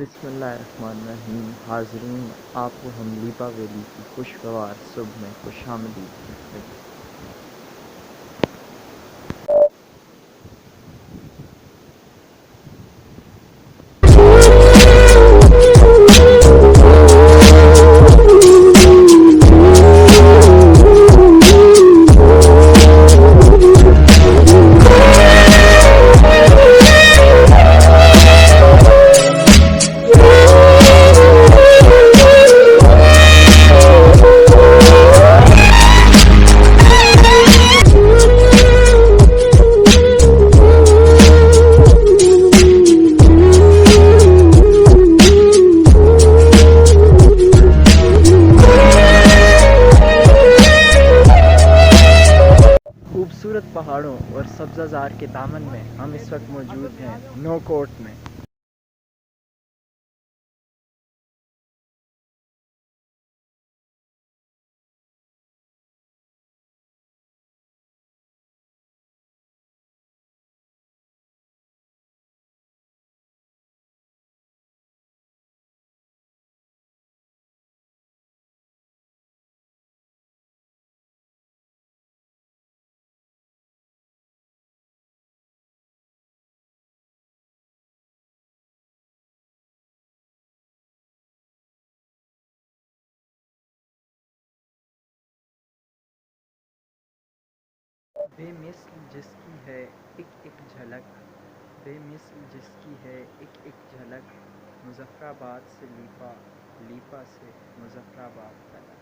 बिस्मिल्लाहिर्रहमानिर्रहीम। हाज़रीन, आपको हम लीपा वैली की खुशगवार सुबह में खुशामदीद कहते हैं। खूबसूरत पहाड़ों और सब्ज़ाज़ार के दामन में हम इस वक्त मौजूद हैं नो कोट में। बेमिसल जिसकी है एक एक झलक, बेमिसल जिसकी है एक एक झलक, मुज़फ़्फ़राबाद से लीपा, लीपा से मुज़फ़्फ़राबाद तक।